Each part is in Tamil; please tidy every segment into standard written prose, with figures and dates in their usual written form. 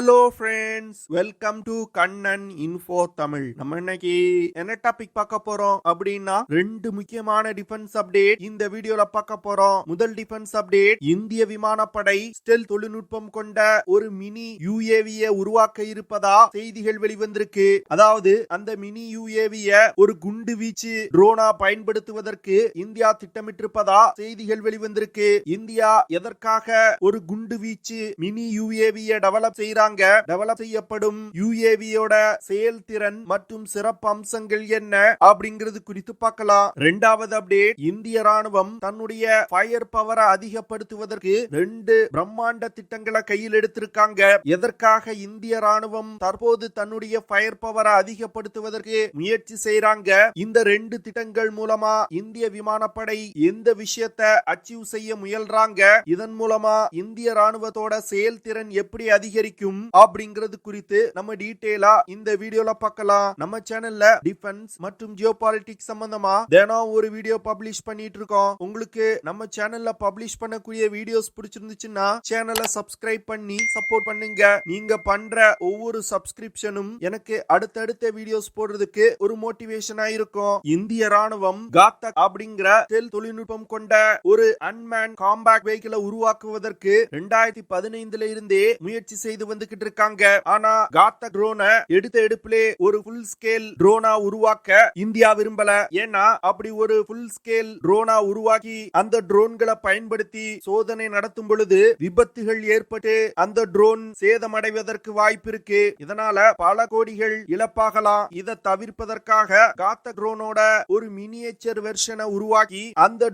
Hello friends, welcome to Kannan info Tamil. நம்ம இன்னைக்கு என்ன டாபிக் பார்க்க போறோம் அப்படின்னா, ரெண்டு முக்கியமான டிஃபென்ஸ் அப்டேட் இந்த வீடியோல பார்க்க போறோம். முதல் டிஃபென்ஸ் அப்டேட், இந்திய விமானப்படை ஸ்டெல் தொழில்நுட்பம் கொண்ட ஒரு மினி யுஏவியை உருவாக்க இருப்பதா செய்திகள் வெளிவந்திருக்கு. அதாவது அந்த மினி யுஏவியை ஒரு குண்டு வீச்சு ட்ரோனா பயன்படுத்துவதற்கு இந்தியா திட்டமிட்டிருப்பதா செய்திகள் வெளிவந்திருக்கு. இந்தியா எதற்காக ஒரு குண்டு வீச்சு மினி யுஏவியை டெவலப் செய்ய டெவலப் செய்யப்படும் யுஏவியோட செயல்திறன் மற்றும் சிறப்பு அம்சங்கள் என்ன அப்படிங்கிறது குறித்து பார்க்கலாம். இரண்டாவது அப்டேட், இந்திய ராணுவம் தன்னுடைய ஃபயர் பவரை அதிகப்படுத்துவதற்கு ரெண்டு பிரம்மாண்ட திட்டங்களை கையில் எடுத்திருக்காங்க. எதற்காக இந்திய ராணுவம் தற்போது தன்னுடைய ஃபயர் பவரை அதிகப்படுத்துவதற்கு முயற்சி செய்யறாங்க? இந்த ரெண்டு திட்டங்கள் மூலமா இந்திய விமானப்படை எந்த விஷயத்தை அச்சீவ் செய்ய முயல்றாங்க? இதன் மூலமா இந்திய ராணுவத்தோட செயல்திறன் எப்படி அதிகரிக்கும் அப்படிங்கிறது குறித்து நம்ம டீடைலா இந்த வீடியோல பார்க்கலாம். நம்ம சேனல்ல டிஃபென்ஸ் மற்றும் ஜியோபாலிட்டிக்ஸ் சம்பந்தமா தினம் ஒரு வீடியோ பப்ளிஷ் பண்ணிட்டு இருக்கோம். உங்களுக்கு நம்ம சேனல்ல பப்ளிஷ் பண்ணக்கூடிய வீடியோஸ் பிடிச்சிருந்துச்சுன்னா சேனலை சப்ஸ்கிரைப் பண்ணி சப்போர்ட் பண்ணுங்க. நீங்க பண்ற ஒவ்வொரு சப்ஸ்கிரிப்ஷனும் எனக்கு அடுத்தடுத்த வீடியோஸ் போடுறதுக்கு ஒரு மோட்டிவேஷனா இருக்கும். இந்திய ராணுவம் காத்தக் அப்படிங்கிற ஸ்டெல்த் தொழில்நுட்பம் கொண்ட ஒரு அன்மேன் காம்பேக்ட் வெஹிக்கிளை உருவாக்குவதற்கு 2015 இருந்தே முயற்சி செய்து வந்துகிட்டு இருக்காங்க. ஆனா காத்தக் ட்ரோனை எடுத்த எடுப்பிலே ஒரு ஃபுல் ஸ்கேல் ட்ரோனா உருவாக்க இந்தியா விரும்பல. ஏன்னா அப்படி ஒரு ஃபுல் ஸ்கேல் ட்ரோனா உருவாக்கி அந்த ட்ரோன்களை பயன்படுத்தி சோதனை நடத்தும் பொழுது விபத்துகள் ஏற்பட்டு அந்த ட்ரோன் சேதமடைவதற்கு வாய்ப்பு இருக்கு. இதனால பல கோடிகள் இழப்பாகலாம். இதை தவிர்ப்பதற்காக காத்தக் ட்ரோனோட ஒரு மினியேச்சர் வெர்ஷனை உருவாக்கி அந்த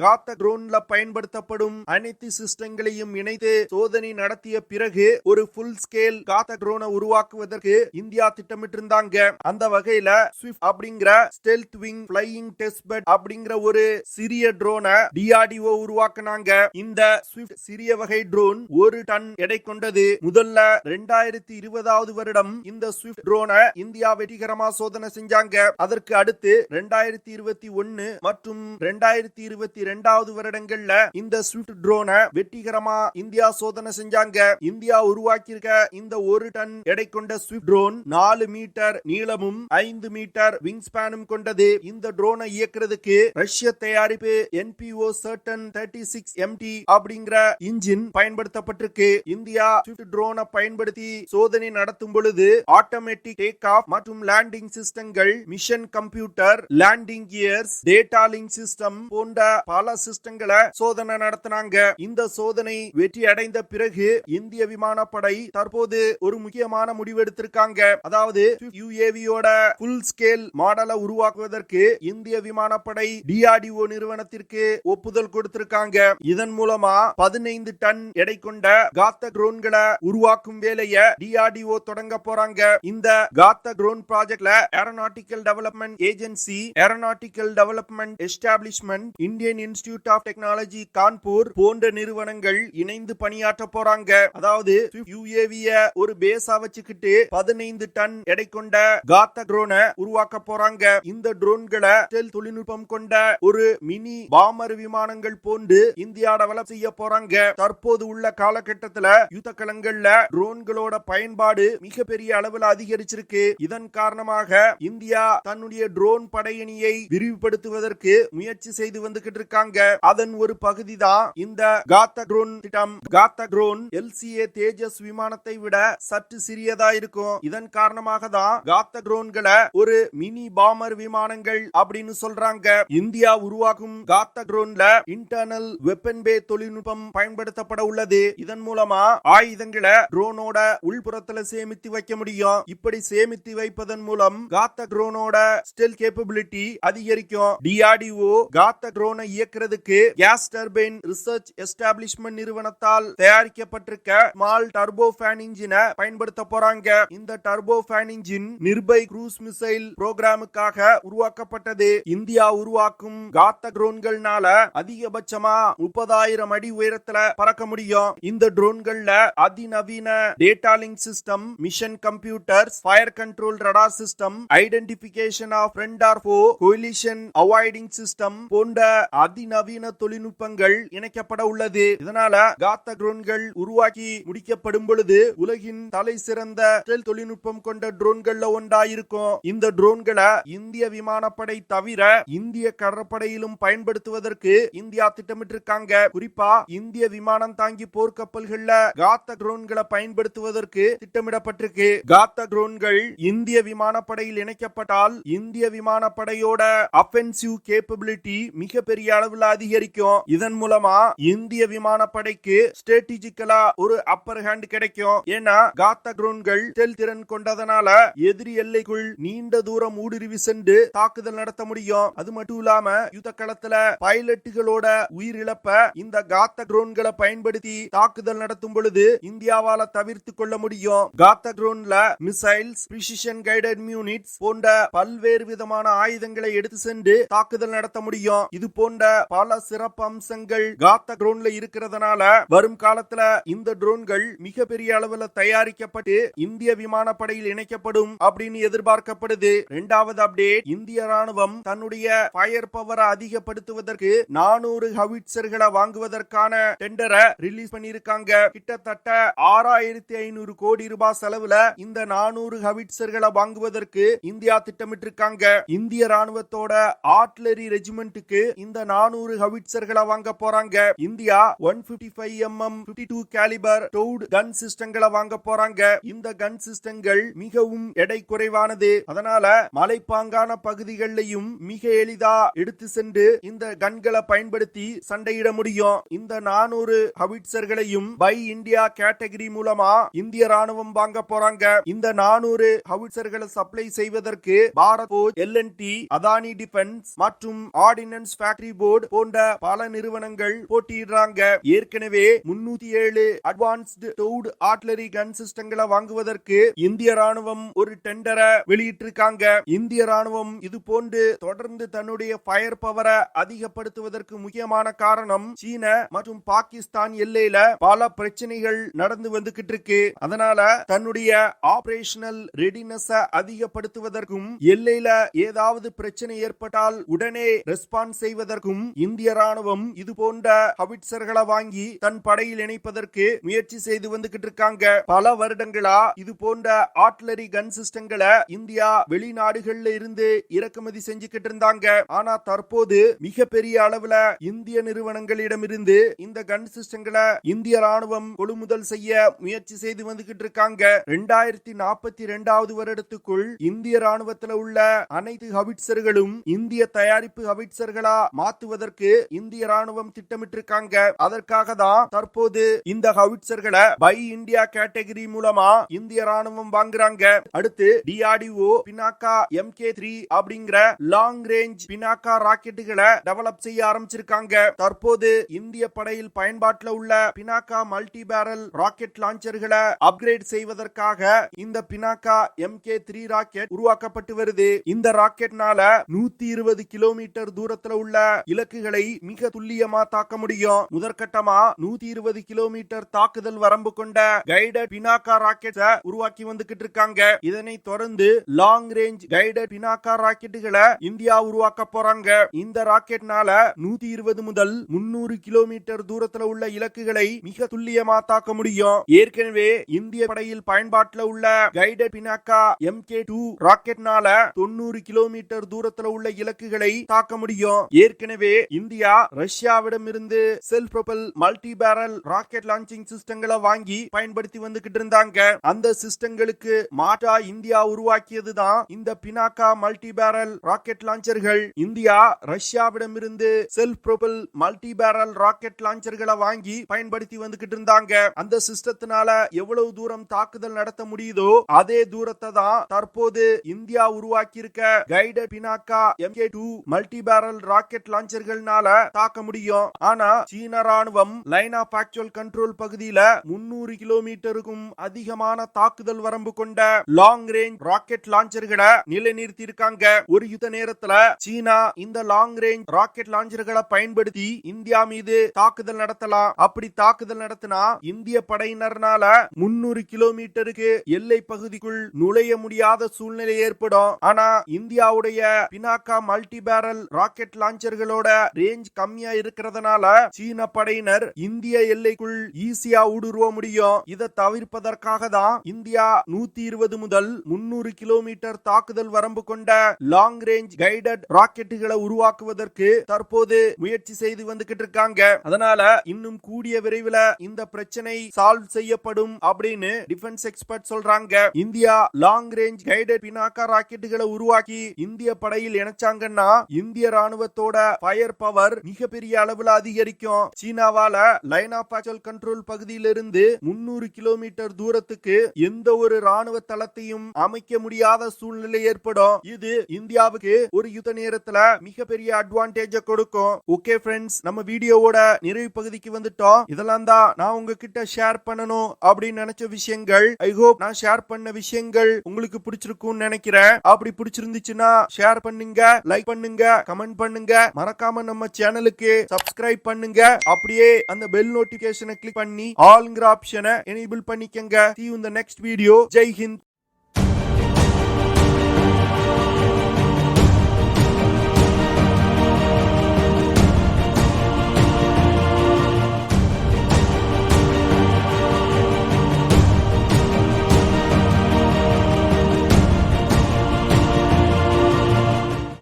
காத்தக் ட்ரோன்ல பயன்படுத்தப்படும் அனைத்து சிஸ்டங்களையும் இணைத்து சோதனை நடத்திய பிறகு ஒரு ஃபுல் ஸ்கேல் காத்தக் ட்ரோனை உருவாக்குவதற்கு இந்தியா திட்டமிட்டிருந்தாங்க. அந்த வகையில ஸ்விஃப்ட் அப்படிங்கிற stealth wing flying test bed அப்படிங்கிற ஒரு சிறிய ட்ரோனை டிஆர்டிஓ உருவாக்குனாங்க. இந்த ஸ்விஃப்ட் சிறிய வகை ட்ரோன் 1 டன் எடை கொண்டது. முதல்ல 2020 வருடம் இந்த ஸ்விஃப்ட் ட்ரோனை இந்தியா வெற்றிகரமா சோதனை செஞ்சாங்க. அதற்கு அடுத்து 2021 மற்றும் 2022 வருடங்கள்ல இந்த ஸ்விஃப்ட் ட்ரோனை வெற்றிகரமா இந்தியா சோதனை செஞ்சாங்க. இந்தியா உருவாக்கியிருக்க இந்த 1 டன் எடை கொண்ட ஸ்விஃப்ட் ட்ரோன் 4 மீட்டர் நீளமும் 5 மீட்டர் விங் ஸ்பேனும் கொண்டது. இந்த ட்ரோனை இயக்குறதுக்கு ரஷ்ய தயாரிப்பு NPO Certain 36 MT அப்படிங்கிற இன்ஜின் பயன்படுத்தப்பட்டிருக்கு. இந்தியா ஸ்விஃப்ட் ட்ரோனை பயன்படுத்தி சோதனை நடத்தும் பொழுது ஆட்டோமேட்டிக் டேக் ஆஃப் மற்றும் லேண்டிங் சிஸ்டங்கள், mission computer, landing gears, data link system போன்ற பல சிஸ்டங்களை சோதனை நடத்தினாங்க. இந்த சோதனை வெற்றி அடைந்த பிறகு இந்திய விமானப்படை தற்போது ஒரு முக்கியமான முடிவு எடுத்திருக்காங்க. அதாவது யுஏவியோட ஃபுல் ஸ்கேல் மாடலை உருவாக்குவதற்கு இந்திய விமானப்படை டிஆர்டிஓ நிறுவனத்திற்கு ஒப்புதல் கொடுத்திருக்காங்க. இதன் மூலமா 15 டன் எடை கொண்ட காத்தக் ட்ரோன்களை உருவாக்கும் வேலையை டிஆர்டிஓ தொடங்க போறாங்க. இந்த காத்தக் ட்ரோன் ப்ராஜெக்ட்ல aeronautical development agency, aeronautical development establishment, Indian institute of technology Kanpur போன்ற நிறுவனங்கள் இணைந்து பணியாற்ற போறாங்க. அதாவது யுஏவிய ஒரு பேஸா வச்சுக்கிட்டு 15 டன் எடை கொண்ட காத்தக் ட்ரோனை உருவாக்க போறாங்க. இந்த ட்ரோன்களை ஸ்டெல்த் தொழில்நுட்பம் கொண்ட ஒரு மினி பாமர் விமானங்கள் போன்று இந்தியா டெவலப் செய்ய போறாங்க. தற்போது உள்ள காலகட்டத்தில் யுத்த களங்கள்ல ட்ரோன்களோட பயன்பாடு மிகப்பெரிய அளவில் அதிகரிச்சிருக்கு. இதன் காரணமாக இந்தியா தன்னுடைய ட்ரோன் படையணியை விரிவுபடுத்துவதற்கு முயற்சி செய்து வந்துகிட்டு இருக்காங்க. அதன் ஒரு பகுதி தான் இந்த காத்தக் ட்ரோன் திட்டம். காத்தக் ட்ரோன் LCA தேஜஸ் விமானத்தை விட சற்று சிறியதா இருக்கும். இதன் காரணமாக தான் காத்தக் ட்ரோன்களை ஒரு மினி பாமர் விமானங்கள் அப்படின்னு சொல்றாங்க. இந்தியா உருவாக்கும் காத்தக் ட்ரோன்ல இன்டர்னல் வெப்பன் பே தொழில்நுட்பம் பயன்படுத்தப்பட உள்ளது. இதன் மூலமா ஆயுதங்களை ட்ரோனோட உள்புறத்துல சேமித்து வைக்க முடியும். இப்படி சேமித்து வைப்பதன் மூலம் காத்தக் ட்ரோனோட ஸ்டெல்த் கேப்பபிலிட்டி அதிகரிக்கும். டிஆர்டிஓ காத்தக் ட்ரோனை இயக்குறதுக்கு கேஸ் டர்பைன் ரிசர்ச் எஸ்டாப்ளிஷ்மெண்ட் நிறுவனத்தால் தயாரிக்கப்பட்டிருக்க ஸ்மால் டர்போ ஃபேன் இன்ஜினை பயன்படுத்த போறாங்க. இந்த turbo fan engine Nirbhay cruise missile புரோகிராமுக்காக உருவாக்கப்பட்டது. இந்தியா உருவாக்கும் காத்தக் ட்ரோன்கள்னால அதிகபட்சமா 30,000 அடி உயரத்துல பறக்க முடியும். இந்த ட்ரோன்கள்ல அதிநவீன data link system, mission computers, fire control radar system, identification of friend or foe, collision avoiding system போன்ற அதிநவீன தொழில்நுட்பங்கள் இணைக்கப்பட உள்ளது. இதனால காத்தக் ட்ரோன்கள் உருவாக்கி முடிக்கப்படும் தேவைப்படும் பொழுது உலகின் தலை சிறந்த தொழில்நுட்பம் கொண்ட ட்ரோன்கள்ல ஒன்றாயிருக்கும். இந்த ட்ரோன்களை இந்திய விமானப்படை தவிர இந்திய கடற்படையிலும் பயன்படுத்துவதற்கு இந்தியா திட்டமிட்டிருக்காங்க. குறிப்பா இந்திய விமானம் தாங்கி போர்க்கப்பல்கள்ல காத்தக் ட்ரோன்களை பயன்படுத்துவதற்கு திட்டமிடப்பட்டிருக்கு. காத்தக் ட்ரோன்கள் இந்திய விமானப்படையில் இணைக்கப்பட்டால் இந்திய விமானப்படையோட அஃபென்சிவ் கேப்பபிலிட்டி மிகப்பெரிய அளவில் அதிகரிக்கும். இதன் மூலமா இந்திய விமானப்படைக்கு ஸ்ட்ராட்டஜிக்கலா ஒரு அப்பர் ஹேண்ட் கிடைக்கும். ஏன்னா காத்தக் ட்ரோன்கள் திறன் கொண்டதனால எதிரி எல்லைக்குள் நீண்ட தூரம் ஊடுருவி சென்று தாக்குதல் நடத்த முடியும். அது மட்டும் இல்லாம யுத்த களத்துல பைலட்டுகளோட உயிரிழப்ப இந்த காத்தக் ட்ரோன்களை பயன்படுத்தி தாக்குதல் நடத்தும் பொழுது இந்தியாவால தவிர்த்து கொள்ள முடியும். காத்தக் ட்ரோன்ல மிசைல்ஸ், பிரிசிஷன் கைடட் யூனிட்ஸ் போன்ற பல்வேறு விதமான ஆயுதங்களை எடுத்து சென்று தாக்குதல் நடத்த முடியும். இது போன்ற பல சிறப்பு அம்சங்கள் காத்தக் ட்ரோன்ல இருக்கிறதுனால வரும் காலத்துல இந்த ட்ரோன்கள் மிகப்பெரிய அளவில் தயாரிக்கப்பட்டு இந்திய விமானப்படையில் இணைக்கப்படும் அப்படின்னு எதிர்பார்க்கப்படுது. இரண்டாவது அப்டேட், இந்திய ராணுவம் தன்னுடைய ஃபயர் பவரை அதிகப்படுத்துவதற்கு 400 ஹவிட்சர்களை வாங்குவதற்கான டெண்டரை ரிலீஸ் பண்ணிருக்காங்க. கிட்டத்தட்ட 6500 கோடி ரூபாய் செலவுல இந்த 400 ஹவிட்சர்களை வாங்குவதற்கு இந்தியா திட்டமிட்டிருக்காங்க. இந்திய ராணுவத்தோட ஆர்ட்டிலரி ரெஜிமெண்ட்டுக்கு இந்த 400 ஹவிட்சர்களை வாங்க போறாங்க. இந்தியா 155 mm 52 கேலிபர் டவுட் கன் சிஸ்டங்களை வாங்க போறாங்க. இந்த கன் சிஸ்டங்கள் மிகவும் எடை குறைவானது. அதனால மலைப்பாங்கான பகுதிகளிலும் மிக எளிதா எடுத்து சென்று இந்த கன்களை பயன்படுத்தி சண்டையிட முடியும். இந்த 400 ஹவிட்சர்களையும் பை இந்தியா கேட்டகரி மூலமா இந்திய ராணுவம் வாங்க போறாங்க. இந்த 400 ஹவிட்சர்களை சப்ளை செய்வதற்கு Bharat Forge, L&T, Adani defence மற்றும் ஆர்டினன்ஸ் ஃபேக்டரி போர்டு போன்ற பல நிறுவனங்கள் போட்டியிடுறாங்க. ஏற்கனவே 307 அட்வான்ஸ்டு டவுட் ஆர்ட்டிலரி கன் சிஸ்டங்களை வாங்குவதற்கு இந்திய ராணுவம் ஒரு டெண்டரை வெளியிட்டிருக்காங்க. இந்திய ராணுவம் இது போன்று தொடர்ந்து தன்னுடைய ஃபயர் பவரை அதிகப்படுத்துவதற்கு முக்கியமான காரணம் சீன மற்றும் பாகிஸ்தான் எல்லையில பல பிரச்சனைகள் நடந்து வந்துகிட்டு இருக்கு. அதனால தன்னுடைய ஆபரேஷனல் ரெடினஸ் அதிகப்படுத்துவதற்கும் எல்லையில ஏதாவது பிரச்சனை ஏற்பட்டால் உடனே ரெஸ்பான்ஸ் செய்வதற்கும் இந்திய ராணுவம் இது போன்ற ஹவிட்சர்களை வாங்கி தன் படையில் இணைப்பதற்கு முயற்சி செய்து வந்துகிட்டு இருக்காங்க. பல வருடங்களா இது போன்ற ஆர்ட்டிலரி கன் சிஸ்டங்களை இந்தியா வெளிநாடுகள்ல இருந்து இறக்குமதி செஞ்சுக்கிட்டு இருந்தாங்க. ஆனா தற்போது மிகப்பெரிய அளவுல இந்திய நிறுவனங்களிடமிருந்து இந்த கன் சிஸ்டங்களை இந்திய ராணுவம் கொள்முதல் செய்ய முயற்சி செய்து வந்துகிட்டு இருக்காங்க. 2042 வருடத்துக்குள் இந்திய ராணுவத்தில் உள்ள அனைத்து ஹவிட்சர்களும் இந்திய தயாரிப்பு ஹவிட்சர்களா மாற்றுவதற்கு இந்திய ராணுவம் திட்டமிட்டிருக்காங்க. அதற்காக தான் தற்போது இந்த ஹவிட்சர்களை பை இந்தியா கேட்டகரி மூலமா இந்திய ராணுவம் வாங்குறாங்க. அடுத்து DRDO பினாக்கா MK3 அப்படிங்கிற லாங் ரேஞ்ச் பினாக்கா ராக்கெட்டுகளை டெவலப் செய்ய ஆரம்பிச்சிருக்காங்க. தற்போது இந்திய படையில் பயன்பாட்டில் உள்ள பினாக்கா மல்டி பேரல் ராக்கெட் லான்ச்சர்களை அப்கிரேட் செய்வதற்காக இந்த பினாக்கா MK3 ராக்கெட் உருவாக்கப்பட்டு வருது. இந்த ராக்கெட்னால 120 கிலோமீட்டர் தூரத்தில் உள்ள இலக்குகளை மிக துல்லியமா தாக்க முடியும். முதற்கட்டமா 120 கிலோமீட்டர் தாக்குதல் வரம்பு கொண்ட கைடட் பினாக்கா ராக்கெட் உருவாக்கி வந்துகிட்டு இருக்காங்க. இதனை தொடர்ந்து லாங் ரேஞ்ச் கைடட் பினாக்கா ராக்கெட்டுகளை இந்தியா உருவாக்க போறாங்க. இந்த ராக்கெட்னால 120 முதல் 300 கிலோமீட்டர் தூரத்தில் உள்ள இலக்குகளை மிக துல்லியமா தாக்க முடியும். ஏற்கனவே இந்திய படையில் பயன்பாட்டில் உள்ள கைடட் பினாக்கா MK2 ராக்கெட்னால 90 கிலோமீட்டர் தூரத்தில் உள்ள இலக்குகளை தாக்க முடியும். ஏற்கனவே இந்தியா ரஷ்யாவிடம் இருந்து self propel multi barrel rocket launching சிஸ்டங்களை வாங்கி பயன்படுத்தி வந்துகிட்டு இருந்தாங்க. அந்த சிஸ்டங்களுக்கு மாற்றா இந்தியா உருவாக்கியதுதான் இந்த பினாக்கா மல்டி பேரல் ராக்கெட் லான்ச்சர்கள். இந்தியா ரஷ்யாவிடம் இருந்து self propel multi barrel rocket லான்ச்சர்களை வாங்கி பயன்படுத்தி வந்துகிட்டு இருந்தாங்க. அந்த சிஸ்டத்தினால எவ்வளவு தூரம் தாக்குதல் நடத்த முடியுதோ அதே தூரத்தை தான் தற்போது இந்தியா உருவாக்கி இருக்க guided Pinaka MK2 multi barrel rocket லான்ச்சர்கள்னால தாக்க முடியும். ஆனா சீன ராணுவம் லைன் ஆஃப் ஆக்சுவல் கண்ட்ரோல் பகுதியில 300 கிலோமீட்டருக்கும் அதிகமான தாக்குதல் வரம்பு கொண்ட லாங் ரேஞ்ச் ராக்கெட் லான்ச்சர்களை நிலைநிறுத்தி இருக்காங்க. ஒரு யுத்த நேரத்துல சீனா இந்த லாங் ரேஞ்ச் ராக்கெட் லான்ச்சர்களை பயன்படுத்தி இந்தியா மீது தாக்குதல் நடத்தலாம். அப்படி தாக்குதல் நடத்தினா இந்திய படையினர்னால 300 கிலோமீட்டருக்கு எல்லை பகுதிக்குள் நுழைய முடியாத சூழ்நிலை ஏற்படும். ஆனா இந்தியாவுடைய பினாக்கா மல்டி பேரல் ராக்கெட் லான்ச்சர்களோட ரேஞ்ச் கம்மியா இருக்கிறதுனால சீன படையினர் இந்திய எல்லைக்குள் ஈஸியா ஊடுருவ முடியும். இதை தவிர்ப்பதற்காக தான் இந்தியா 120 முதல் 300 கிலோமீட்டர் தாக்குதல் வரம்பு கொண்ட லாங் ரேஞ்ச் கைடட் ராக்கெட்டுகளை உருவாக்குவதற்கு தற்போது முயற்சி செய்து வந்துகிட்டு இருக்காங்க. அதனால இன்னும் கூடிய விரைவில் இந்த பிரச்சனை சால்வ் செய்யப்படும் அப்படின்னு டிஃபென்ஸ் எக்ஸ்பர்ட் சொல்றாங்க. India long range guided Pinaka ராக்கெட்டுகளை உருவாக்கி இந்திய படையில் இணைச்சாங்கன்னா இந்திய ராணுவத்தோட ஃபயர் பவர் மிகப்பெரிய அளவுல அதிகரிக்கும். சீனாவால லைன் ஆஃப் ஆக்சுவல் கண்ட்ரோல் பகுதியிலிருந்து 300 கிலோமீட்டர் தூரத்துக்கு எந்த ஒரு ராணுவ தளத்தையும் அமைக்க முடியாத சூழ்நிலை ஏற்படும். இது இந்தியாவுக்கு ஒரு யுத்த நேரத்துல மிகப்பெரிய அட்வான்டேஜ் கொடுக்கும். ஓகே ஃப்ரெண்ட்ஸ், நம்ம வீடியோவோட நிறைவு பகுதிக்கு வந்துட்டோம். இதெல்லாம் தான் நான் உங்ககிட்ட ஷேர் பண்ணணும் அப்படின்னு நினைச்ச விஷயங்கள். ஐ ஹோப் நான் ஷேர் பண்ண விஷயங்கள் உங்களுக்கு பிடிச்சிருக்கும்னு நினைக்கிறேன். அப்படி பிடிச்சிருந்துச்சுன்னா ஷேர் பண்ணுங்க, லைக் பண்ணுங்க, கமெண்ட் பண்ணுங்க. மறக்காம நம்ம சேனலுக்கு சப்ஸ்கிரைப் பண்ணுங்க. அப்படியே அந்த பெல் நோட்டிபிகேஷனை கிளிக் பண்ணி ஆல்ங்கிற ஆப்ஷனை எனேபிள் பண்ணிக்கங்க. See you in the next video. Jai Hind.